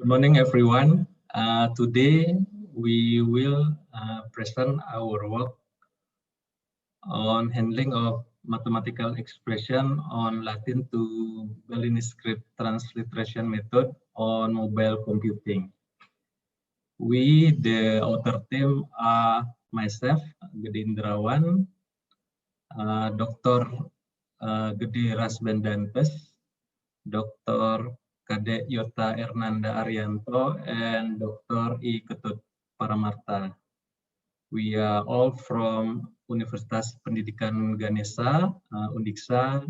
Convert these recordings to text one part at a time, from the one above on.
Good morning, everyone. Today we will present our work on handling of mathematical expression on Latin to Balinese script transliteration method on mobile computing. We, the author team, are myself, Gede Indrawan, Dr. Gede Rasbendantes, Dr. Kadek Yota Ernanda Arianto, and Dr. I. Ketut Paramarta. We are all from Universitas Pendidikan Ganesha, Undiksa,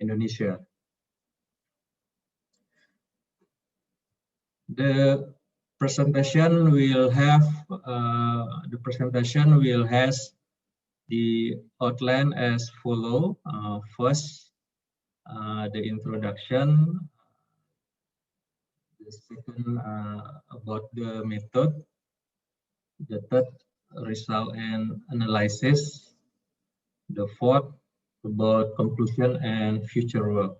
Indonesia. The presentation will have the outline as follow. First, the introduction. The second, about the method. The third, result and analysis. The fourth, about conclusion and future work.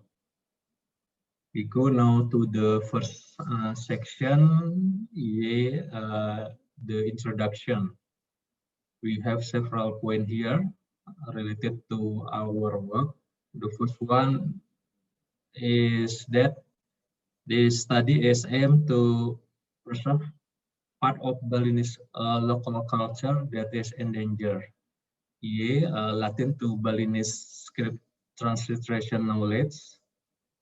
We go now to the first section, the introduction. We have several points here related to our work. The first one is that the study is aimed to preserve part of Balinese local culture that is endangered. Latin to Balinese script transliteration knowledge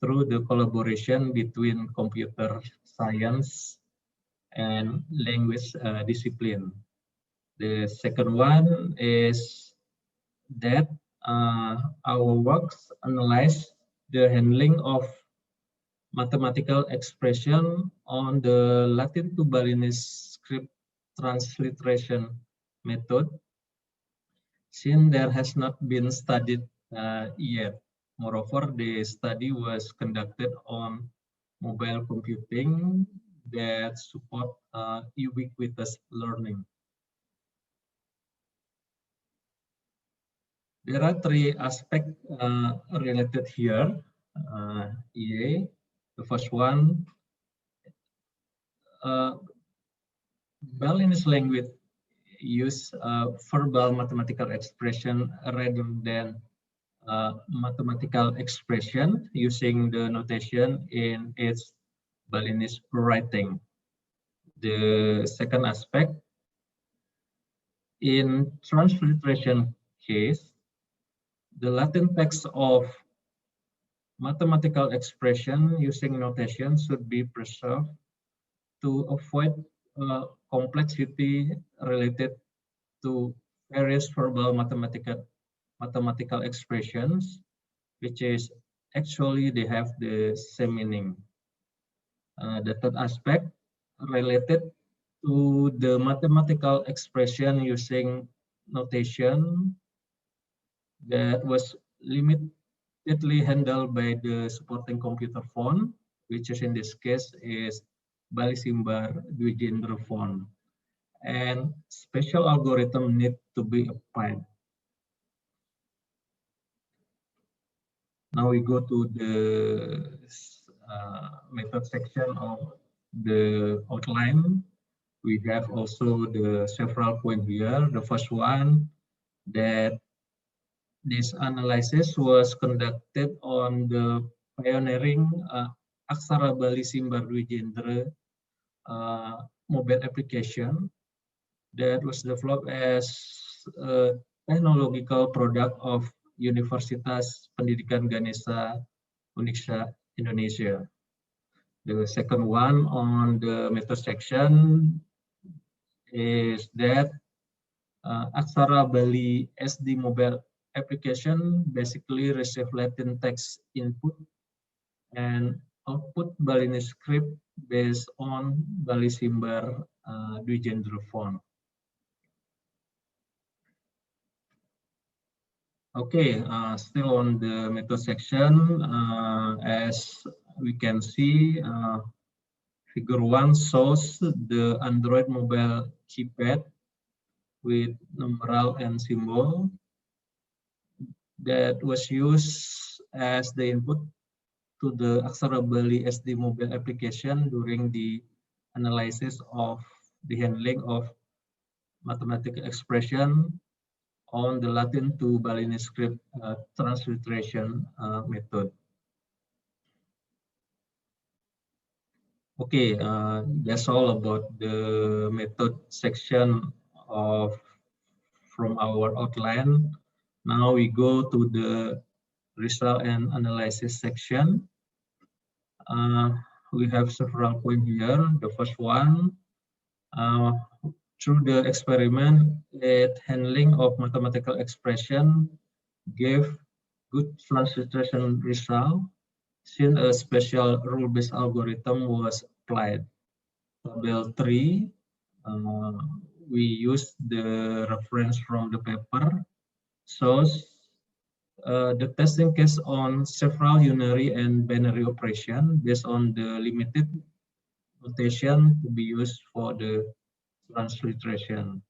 through the collaboration between computer science and language discipline. The second one is that our works analyze the handling of mathematical expression on the Latin to Balinese script transliteration method, since there has not been studied yet. Moreover, the study was conducted on mobile computing that support ubiquitous learning. There are three aspects related here. The first one, Balinese language use verbal mathematical expression rather than mathematical expression using the notation in its Balinese writing. The second aspect, in transliteration case, the Latin text of mathematical expression using notation should be preserved to avoid complexity related to various verbal mathematical expressions, which is actually they have the same meaning. The third aspect related to the mathematical expression using notation that was limitedly handled by the supporting computer phone, which is in this case is Balisimbar Dwijendra phone, and special algorithm need to be applied. Now we go to the method section of the outline. We have also the several points here. The first one, that this analysis was conducted on the pioneering Aksara Balisimbar Dwijendra mobile application that was developed as a technological product of Universitas Pendidikan Ganesha, Undiksa, Indonesia. The second one on the method section is that Aksara Bali SD mobile application basically receive Latin text input and output Balinese script based on Balisimbar Dwijendra font. Okay, still on the method section, as we can see, figure 1 shows the Android mobile keypad with numeral and symbol that was used as the input to the Aksara-Bali SD mobile application during the analysis of the handling of mathematical expression on the Latin to Balinese script transliteration method. Okay, that's all about the method section from our outline. Now we go to the result and analysis section. We have several points here. The first one, through the experiment, handling of mathematical expression gave good transliteration result since a special rule-based algorithm was applied. Tabel 3, we use the reference from the paper, shows the testing case on several unary and binary operation based on the limited notation to be used for the transliteration.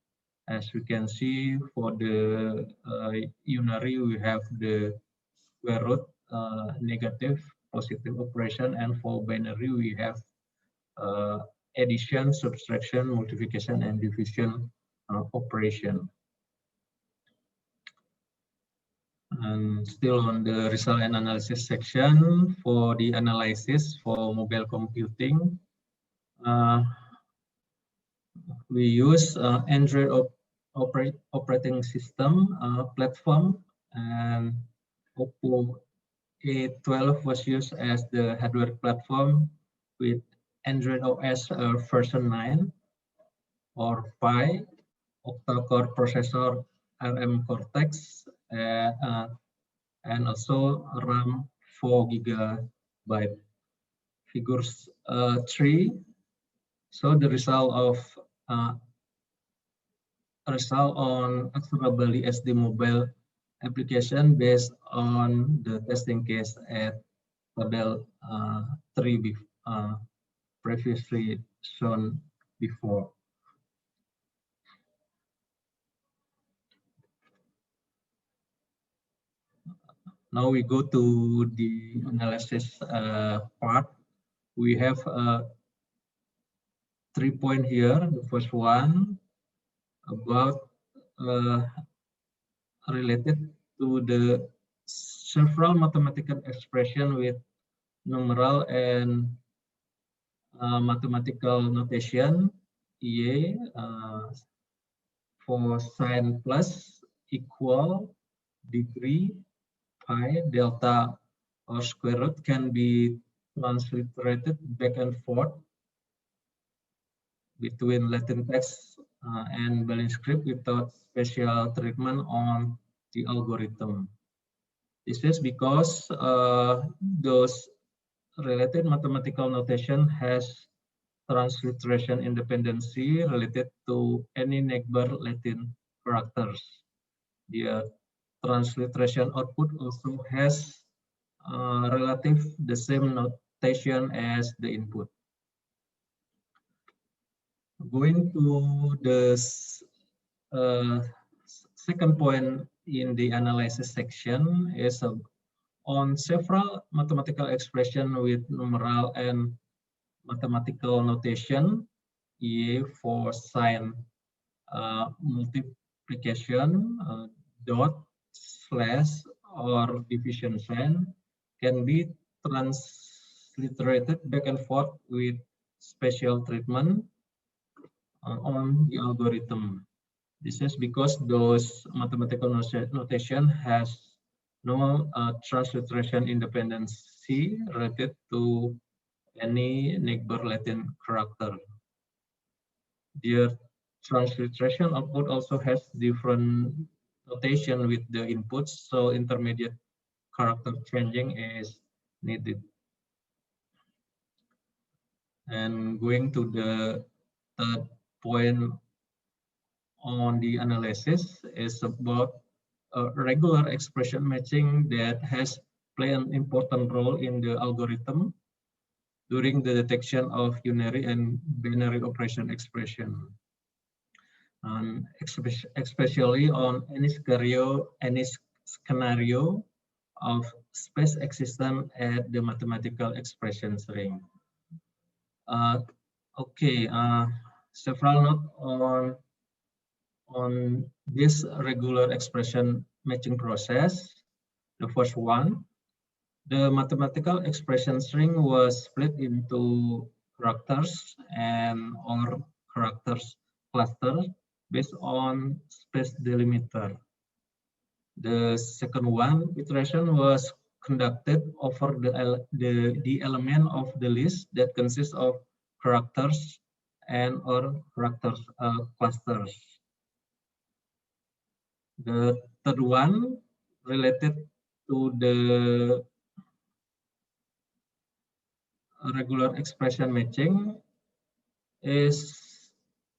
As we can see, for the unary, we have the square root, negative, positive operation, and for binary, we have addition, subtraction, multiplication, and division operation. And still on the result and analysis section, for the analysis for mobile computing, we use Android operating system platform, and Oppo A12 was used as the hardware platform with Android OS version 9 or Pi, octa-core processor ARM Cortex, and also RAM 4 GB. Figures 3. So the result on Aksara-Bali SD mobile application based on the testing case at tabel 3 previously shown before. Now we go to the analysis part. We have 3 points here. The first one about related to the several mathematical expression with numeral and mathematical notation. EA for sine plus, equal, degree, pi, delta, or square root can be transliterated back and forth between Latin text and Balinese script without special treatment on the algorithm. This is because those related mathematical notation has transliteration independency related to any neighbor Latin characters. The transliteration output also has relative the same notation as the input. Going to the second point in the analysis section is on several mathematical expression with numeral and mathematical notation, E for sine multiplication, dot, slash, or division sign can be transliterated back and forth with special treatment on the algorithm. This is because those mathematical notation has no transliteration independency related to any neighbor Latin character. Their transliteration output also has different notation with the inputs, so intermediate character changing is needed. And going to the third point on the analysis is about regular expression matching that has played an important role in the algorithm during the detection of unary and binary operation expression. And especially on any scenario of space existence at the mathematical expression string. Okay, several notes on this regular expression matching process. The first one, the mathematical expression string was split into characters and or characters cluster based on space delimiter. The second one, iteration was conducted over the element of the list that consists of characters and or characters clusters. The third one related to the regular expression matching is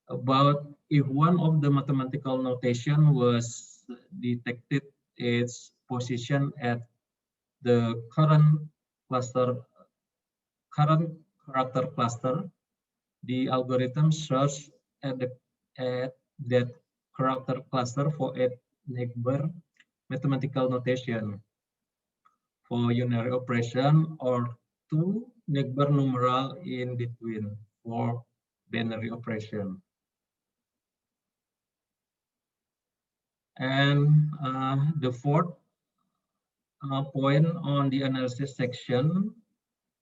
about if one of the mathematical notation was detected its position at the current character cluster, the algorithm search at that character cluster for a neighbor mathematical notation for unary operation or two neighbor numeral in between for binary operation. And the fourth point on the analysis section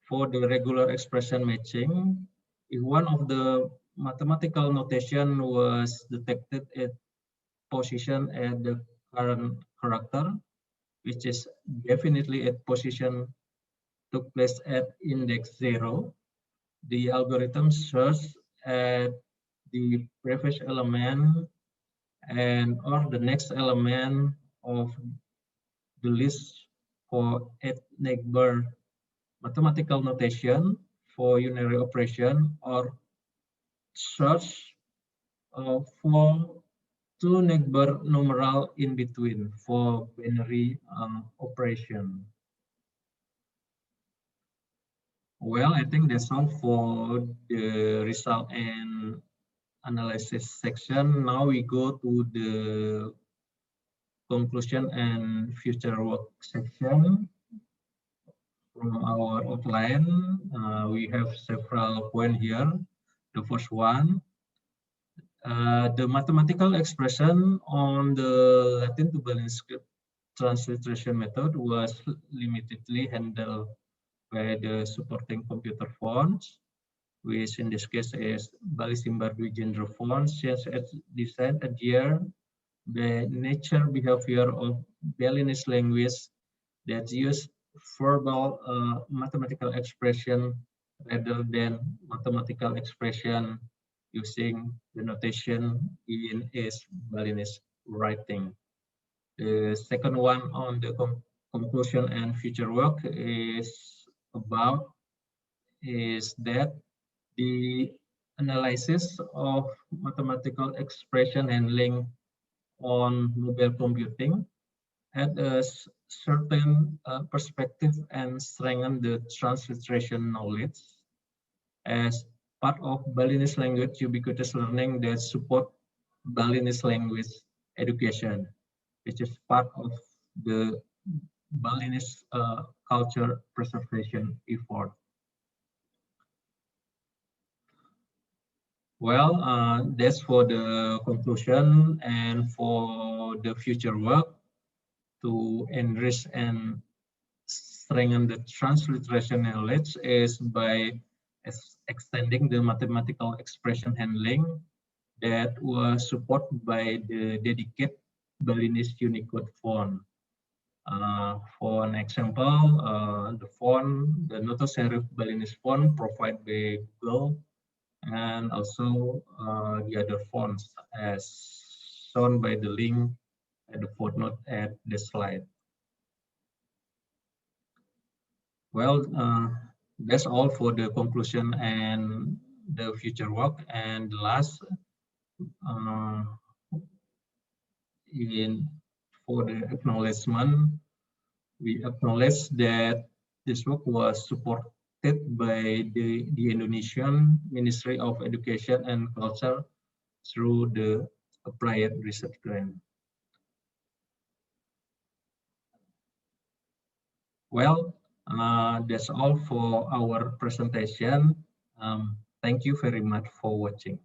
for the regular expression matching, if one of the mathematical notation was detected at position at the current character, which is definitely at position took place at index 0, the algorithm search at the previous element and or the next element of the list for a neighbor mathematical notation for unary operation or search for two neighbor numeral in between for binary operation. Well, I think that's all for the result and analysis section. Now we go to the conclusion and future work section. From our outline, we have several points here. The first one, the mathematical expression on the Latin to Balinese script transliteration method was limitedly handled by the supporting computer fonts, which in this case is Bali Zimbabwe gender fonts, since it's designed adhere the nature behavior of Balinese language that use verbal mathematical expression rather than mathematical expression using the notation in its Balinese writing. The second one on the conclusion and future work is that the analysis of mathematical expression handling on mobile computing at a certain perspective and strengthen the transliteration knowledge as part of Balinese language ubiquitous learning that support Balinese language education, which is part of the Balinese culture preservation effort. Well, that's for the conclusion and for the future work to enrich and strengthen the transliteration knowledge is by extending the mathematical expression handling that was supported by the dedicated Balinese Unicode font. For an example, the font, the Noto Serif Balinese font provided by Google, and also the other fonts as shown by the link at the footnote at the slide. Well, that's all for the conclusion and the future work. And the last, for the acknowledgement, we acknowledge that this work was supported by the Indonesian Ministry of Education and Culture through the Applied Research Grant. Well, that's all for our presentation. Thank you very much for watching.